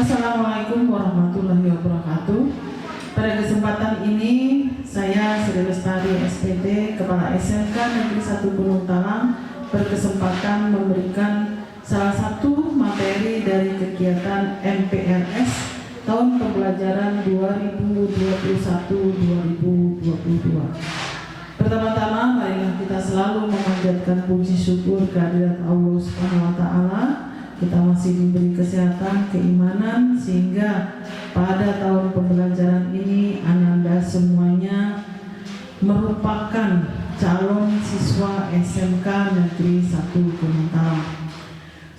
Assalamualaikum warahmatullahi wabarakatuh. Pada kesempatan ini saya Sri Lestari SPD, Kepala SMK Negeri 1 Gunung Talang, berkesempatan memberikan salah satu materi dari kegiatan MPLS tahun pembelajaran 2021-2022. Pertama-tama marilah kita selalu memanjatkan puji syukur kehadirat Allah Subhanahu wa taala. Kita masih diberi kesehatan, keimanan, sehingga pada tahun pembelajaran ini Ananda semuanya merupakan calon siswa SMK Negeri 1 Gunung Talang.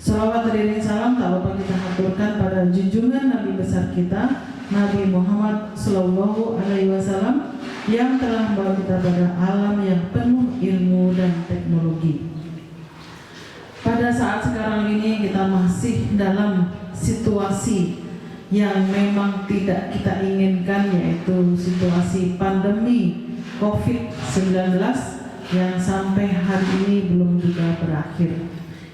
Shalawat dan salam tak lupa kita haturkan pada junjungan Nabi besar kita, Nabi Muhammad Sallallahu Alaihi Wasallam, yang telah membawa kita pada alam yang penuh ilmu dan teknologi. Pada saat sekarang ini kita masih dalam situasi yang memang tidak kita inginkan, yaitu situasi pandemi COVID-19 yang sampai hari ini belum juga berakhir.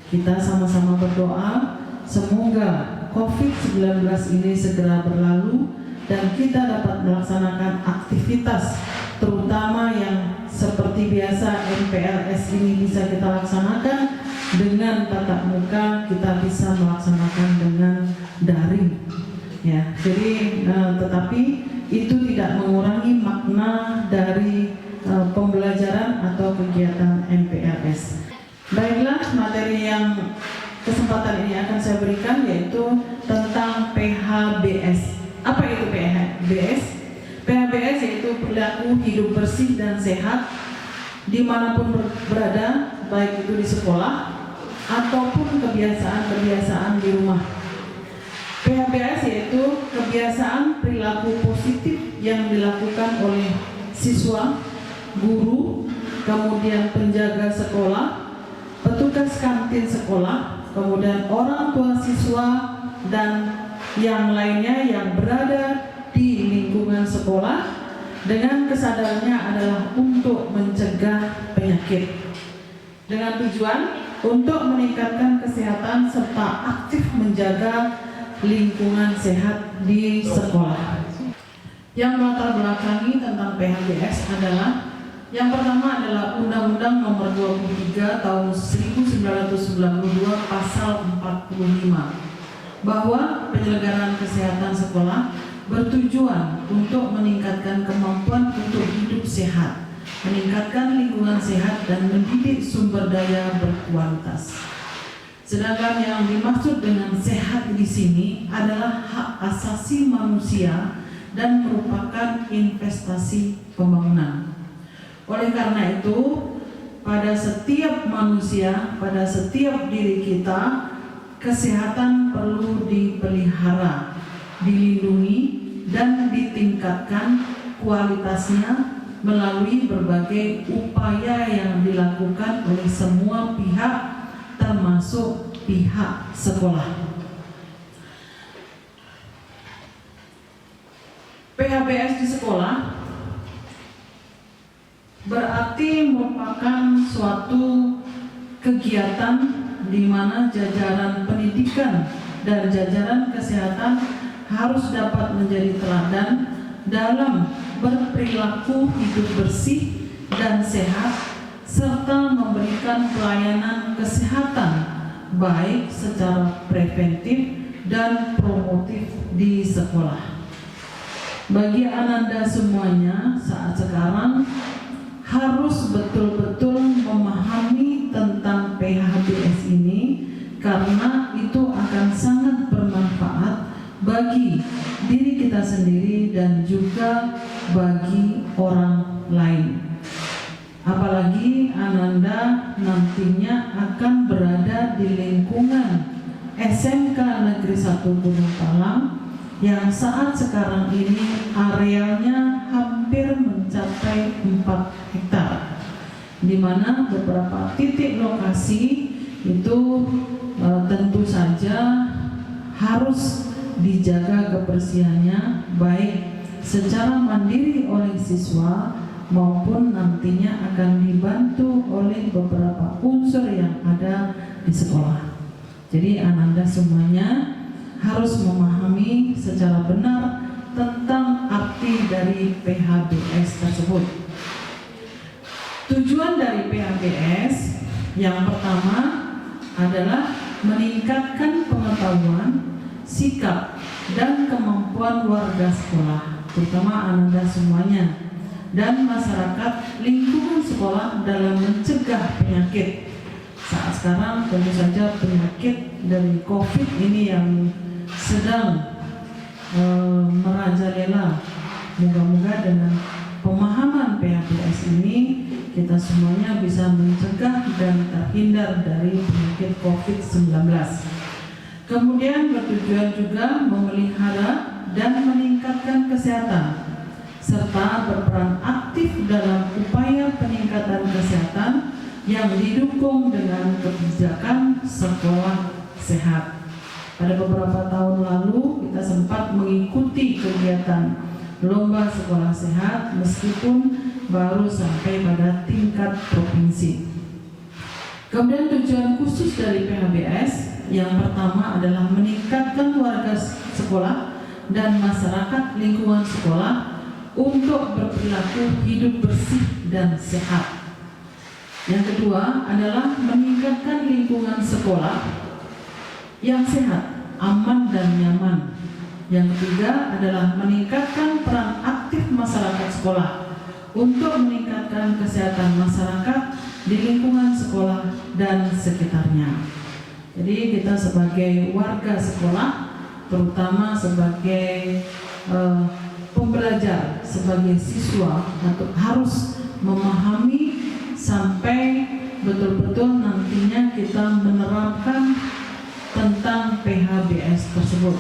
Kita sama-sama berdoa semoga COVID-19 ini segera berlalu dan kita dapat melaksanakan aktivitas terutama yang seperti biasa MPLS ini bisa kita laksanakan dengan tatap muka, kita bisa melaksanakan dengan daring, ya. Jadi tetapi itu tidak mengurangi makna dari pembelajaran atau kegiatan MPLS. Baiklah, materi yang kesempatan ini akan saya berikan yaitu tentang PHBS. Apa itu PHBS? PHBS yaitu perilaku hidup bersih dan sehat dimanapun berada, baik itu di sekolah ataupun kebiasaan-kebiasaan di rumah. PHBS yaitu kebiasaan perilaku positif yang dilakukan oleh siswa, guru, kemudian penjaga sekolah, petugas kantin sekolah, kemudian orang tua siswa, dan yang lainnya yang berada di lingkungan sekolah dengan kesadarannya adalah untuk mencegah penyakit dengan tujuan untuk meningkatkan kesehatan serta aktif menjaga lingkungan sehat di sekolah. Yang melatar belakangi tentang PHBS adalah yang pertama adalah Undang-Undang Nomor 23 Tahun 1992 Pasal 45 bahwa penyelenggaraan kesehatan sekolah bertujuan untuk meningkatkan kemampuan untuk hidup sehat, meningkatkan lingkungan sehat, dan mendidik sumber daya berkualitas. Sedangkan yang dimaksud dengan sehat di sini adalah hak asasi manusia dan merupakan investasi pembangunan. Oleh karena itu, pada setiap manusia, pada setiap diri kita, kesehatan perlu dipelihara, dilindungi, dan ditingkatkan kualitasnya melalui berbagai upaya yang dilakukan oleh semua pihak, termasuk pihak sekolah. PHBS di sekolah berarti merupakan suatu kegiatan di mana jajaran pendidikan dan jajaran kesehatan harus dapat menjadi teladan dalam berperilaku hidup bersih dan sehat serta memberikan pelayanan kesehatan baik secara preventif dan promotif di sekolah. Bagi Ananda semuanya saat sekarang harus betul-betul memahami tentang PHBS ini karena itu akan sangat bermanfaat bagi diri kita sendiri dan juga bagi orang lain. Apalagi Ananda nantinya akan berada di lingkungan SMK Negeri 1 Gunung Talang yang saat sekarang ini arealnya hampir mencapai 4 hektar, di mana beberapa titik lokasi itu tentu saja harus dijaga kebersihannya baik secara mandiri oleh siswa maupun nantinya akan dibantu oleh beberapa unsur yang ada di sekolah. Jadi Ananda semuanya harus memahami secara benar tentang arti dari PHBS tersebut. Tujuan dari PHBS yang pertama adalah meningkatkan pengetahuan, sikap, dan kemampuan warga sekolah, terutama Anda semuanya, dan masyarakat lingkungan sekolah dalam mencegah penyakit. Saat sekarang tentu saja penyakit dari COVID ini yang sedang merajalela. Moga-moga dengan pemahaman PHBS ini kita semuanya bisa mencegah dan terhindar dari penyakit COVID-19. Kemudian bertujuan juga memelihara dan meningkatkan kesehatan serta berperan aktif dalam upaya peningkatan kesehatan yang didukung dengan kebijakan sekolah sehat. Pada beberapa tahun lalu kita sempat mengikuti kegiatan lomba sekolah sehat meskipun baru sampai pada tingkat provinsi. Kemudian tujuan khusus dari PHBS yang pertama adalah meningkatkan warga sekolah dan masyarakat lingkungan sekolah untuk berperilaku hidup bersih dan sehat. Yang kedua adalah meningkatkan lingkungan sekolah yang sehat, aman, dan nyaman. Yang ketiga adalah meningkatkan peran aktif masyarakat sekolah untuk meningkatkan kesehatan masyarakat di lingkungan sekolah dan sekitarnya. Jadi kita sebagai warga sekolah, terutama sebagai pembelajar, sebagai siswa, harus memahami sampai betul-betul nantinya kita menerapkan tentang PHBS tersebut.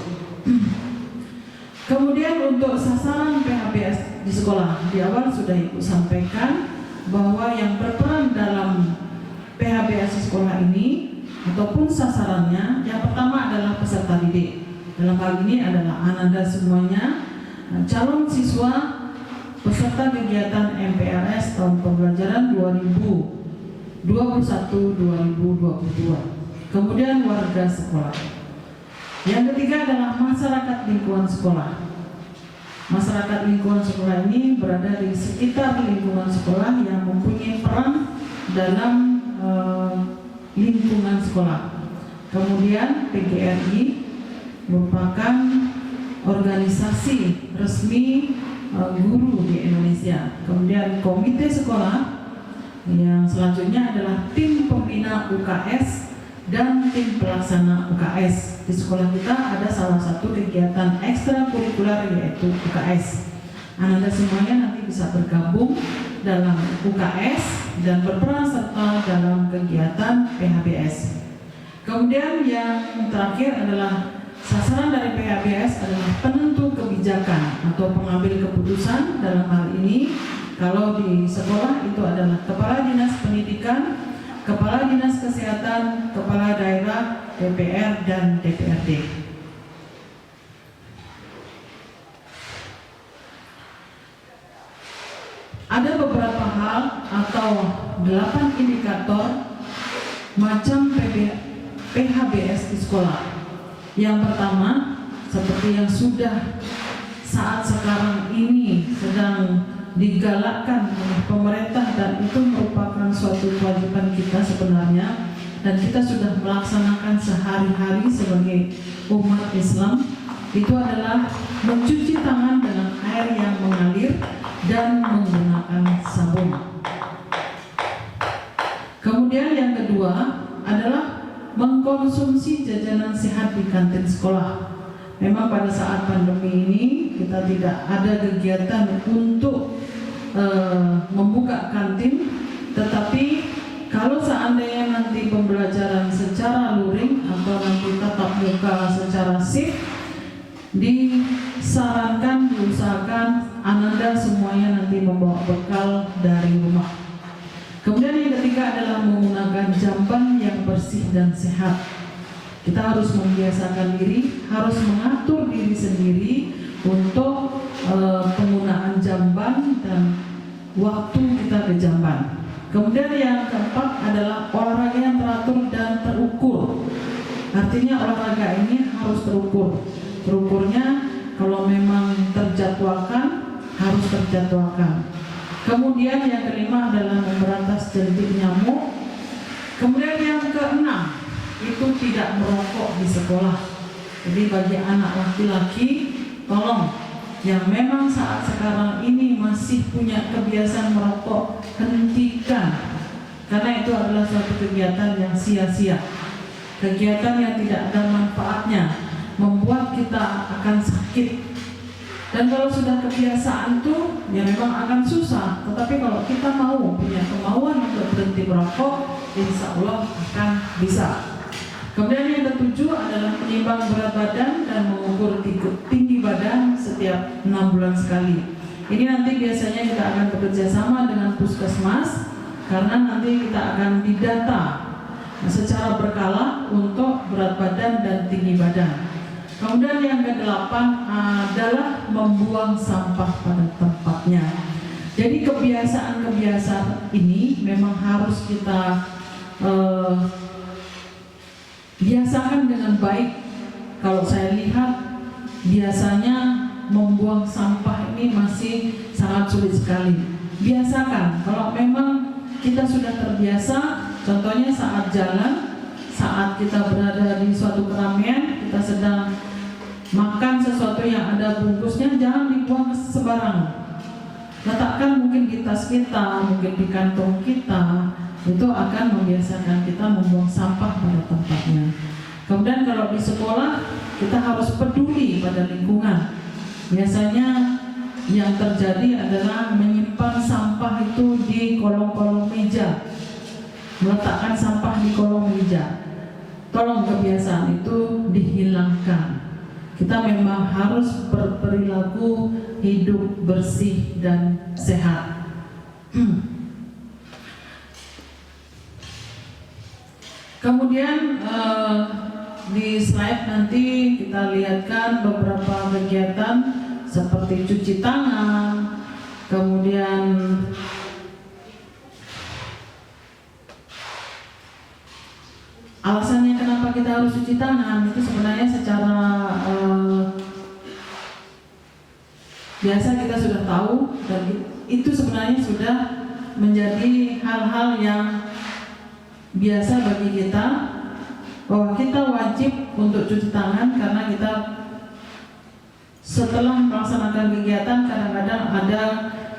Kemudian untuk sasaran PHBS di sekolah, di awal sudah Ibu sampaikan bahwa yang berperan dalam PHBS di sekolah ini ataupun sasarannya yang pertama adalah peserta didik. Dalam hal ini adalah Ananda semuanya, calon siswa peserta kegiatan MPRS tahun pembelajaran 2021-2022. Kemudian warga sekolah. Yang ketiga adalah masyarakat lingkungan sekolah. Masyarakat lingkungan sekolah ini berada di sekitar lingkungan sekolah yang mempunyai peran dalam lingkungan sekolah. Kemudian PGRI merupakan organisasi resmi guru di Indonesia. Kemudian komite sekolah yang selanjutnya adalah tim pembina UKS dan tim pelaksana UKS. Di sekolah kita ada salah satu kegiatan ekstrakurikuler yaitu UKS. Anda semuanya nanti bisa bergabung dalam UKS dan berperan serta dalam kegiatan PHBS. Kemudian yang terakhir adalah sasaran dari PHBS adalah penentu kebijakan atau pengambil keputusan. Dalam hal ini kalau di sekolah itu adalah Kepala Dinas Pendidikan, Kepala Dinas Kesehatan, Kepala Daerah, DPR, dan DPRD. Ada beberapa hal atau 8 indikator macam PHBS di sekolah. Yang pertama, seperti yang sudah saat sekarang ini sedang digalakkan oleh pemerintah dan itu merupakan suatu kewajiban kita sebenarnya, dan kita sudah melaksanakan sehari-hari sebagai umat Islam, itu adalah mencuci tangan dengan air yang mengalir dan menggunakan sabun. Kemudian yang kedua adalah mengkonsumsi jajanan sehat di kantin sekolah. Memang pada saat pandemi ini kita tidak ada kegiatan untuk membuka kantin, tetapi kalau seandainya nanti pembelajaran secara luring atau nanti tatap muka secara shift, disarankan, diusahakan Ananda semuanya nanti membawa bekal dari rumah. Kemudian yang ketiga adalah menggunakan jamban yang bersih dan sehat. Kita harus membiasakan diri, harus mengatur diri sendiri untuk penggunaan jamban dan waktu kita ke jamban. Kemudian yang keempat adalah olahraga yang teratur dan terukur. Artinya olahraga ini harus harus terukur. Terukurnya kalau memang terjadwalkan, harus terjadwalkan. Kemudian yang kelima adalah memberantas jentik nyamuk. Kemudian yang keenam itu tidak merokok di sekolah. Jadi bagi anak laki-laki, tolong yang memang saat sekarang ini masih punya kebiasaan merokok, hentikan. Karena itu adalah suatu kegiatan yang sia-sia, kegiatan yang tidak ada manfaatnya, membuat kita akan sakit. Dan kalau sudah kebiasaan tuh, ya memang akan susah. Tetapi kalau kita mau punya kemauan untuk berhenti merokok, insya Allah akan bisa. Kemudian yang ketujuh adalah menimbang berat badan dan mengukur tinggi badan setiap 6 bulan sekali. Ini nanti biasanya kita akan bekerja sama dengan puskesmas, karena nanti kita akan didata secara berkala untuk berat badan dan tinggi badan. Kemudian yang kedelapan adalah membuang sampah pada tempatnya. Jadi kebiasaan-kebiasaan ini memang harus kita biasakan dengan baik. Kalau saya lihat biasanya membuang sampah ini masih sangat sulit sekali. Biasakan, kalau memang kita sudah terbiasa, contohnya saat jalan, saat kita berada di suatu keramaian, kita sedang makan sesuatu yang ada bungkusnya, jangan dibuang sembarangan. Letakkan mungkin di tas kita, mungkin di kantong kita. Itu akan membiasakan kita membuang sampah pada tempatnya. Kemudian kalau di sekolah, kita harus peduli pada lingkungan. Biasanya yang terjadi adalah menyimpan sampah itu di kolong-kolong meja, meletakkan sampah di kolong meja. Tolong kebiasaan itu dihilangkan. Kita memang harus berperilaku hidup bersih dan sehat. Kemudian di slide nanti kita lihatkan beberapa kegiatan seperti cuci tangan, kemudian alasannya kenapa kita harus cuci tangan itu sebenarnya secara biasa kita sudah tahu, dan itu sebenarnya sudah menjadi hal-hal yang biasa bagi kita, bahwa kita wajib untuk cuci tangan karena kita setelah melaksanakan kegiatan kadang-kadang ada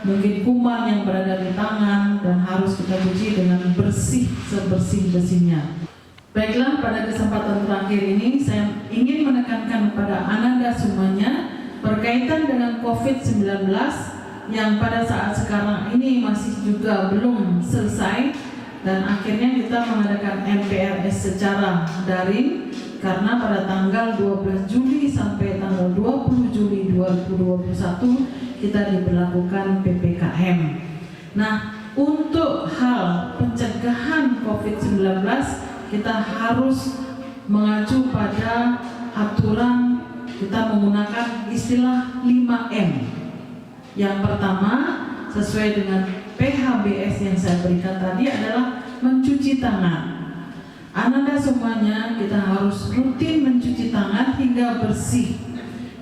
mungkin kuman yang berada di tangan dan harus kita cuci dengan bersih sebersih-bersihnya. Baiklah, pada kesempatan terakhir ini saya ingin menekankan kepada Ananda semuanya berkaitan dengan COVID-19 yang pada saat sekarang ini masih juga belum selesai, dan akhirnya kita mengadakan MPRS secara daring karena pada tanggal 12 Juli sampai tanggal 20 Juli 2021 kita diberlakukan PPKM. Nah, untuk hal pencegahan COVID-19 kita harus mengacu pada aturan, kita menggunakan istilah 5M. Yang pertama, sesuai dengan PHBS yang saya berikan tadi adalah mencuci tangan. Ananda semuanya kita harus rutin mencuci tangan hingga bersih.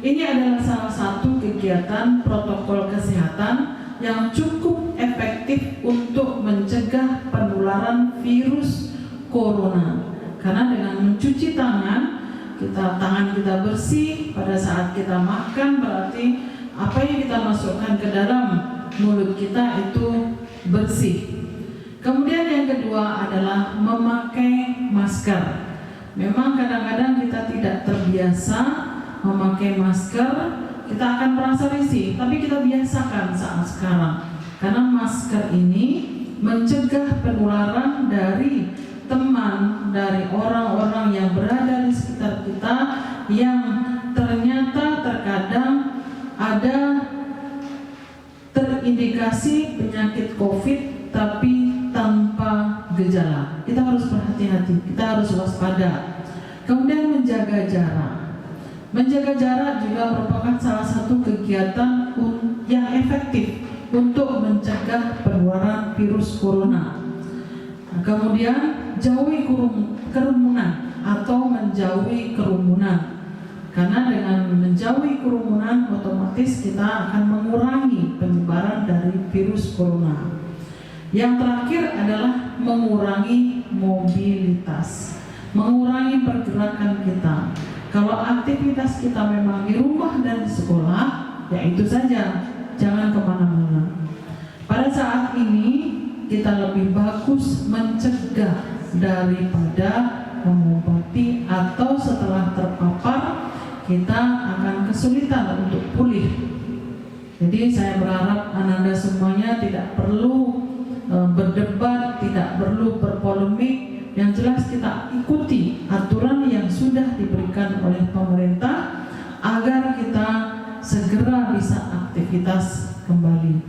Ini adalah salah satu kegiatan protokol kesehatan yang cukup efektif untuk mencegah penularan virus corona. Karena dengan mencuci tangan kita bersih, pada saat kita makan berarti apa yang kita masukkan ke dalam mulut kita itu bersih. Kemudian yang kedua adalah memakai masker. Memang kadang-kadang kita tidak terbiasa memakai masker, kita akan merasa risih, tapi kita biasakan saat sekarang. Karena masker ini mencegah penularan dari teman, dari orang-orang yang berada di sekitar kita yang ternyata terkadang ada terindikasi penyakit COVID tapi tanpa gejala. Kita harus berhati-hati, kita harus waspada. Kemudian menjaga jarak. Menjaga jarak juga merupakan salah satu kegiatan yang efektif untuk mencegah penularan virus corona. Nah, kemudian jauhi kerumunan atau menjauhi kerumunan. Karena dengan menjauhi kerumunan otomatis kita akan mengurangi penyebaran dari virus corona. Yang terakhir adalah mengurangi mobilitas, mengurangi pergerakan kita. Kalau aktivitas kita memang di rumah dan di sekolah, ya itu saja, jangan kemana-mana. Pada saat ini kita lebih bagus mencegah daripada mengobati, atau setelah terpapar kita akan kesulitan untuk pulih. Jadi saya berharap Ananda semuanya tidak perlu berdebat, tidak perlu berpolemik. Yang jelas kita ikuti aturan yang sudah diberikan oleh pemerintah agar kita segera bisa aktivitas kembali.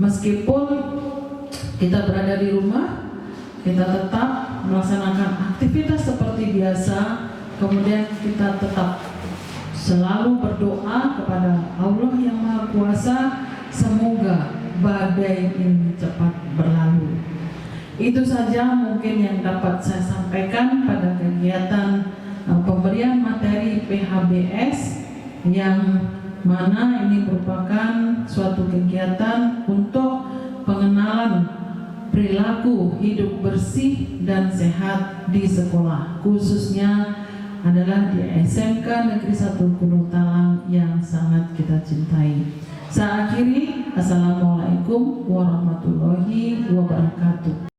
Meskipun kita berada di rumah, kita tetap melaksanakan aktivitas seperti biasa. Kemudian kita tetap selalu berdoa kepada Allah yang Maha Kuasa, semoga badai ini cepat berlalu. Itu saja mungkin yang dapat saya sampaikan pada kegiatan pemberian materi PHBS, yang mana ini merupakan suatu kegiatan untuk pengenalan perilaku hidup bersih dan sehat di sekolah, khususnya adalah di SMK Negeri 1 Gunung Talang yang sangat kita cintai. Saya akhiri, Assalamualaikum warahmatullahi wabarakatuh.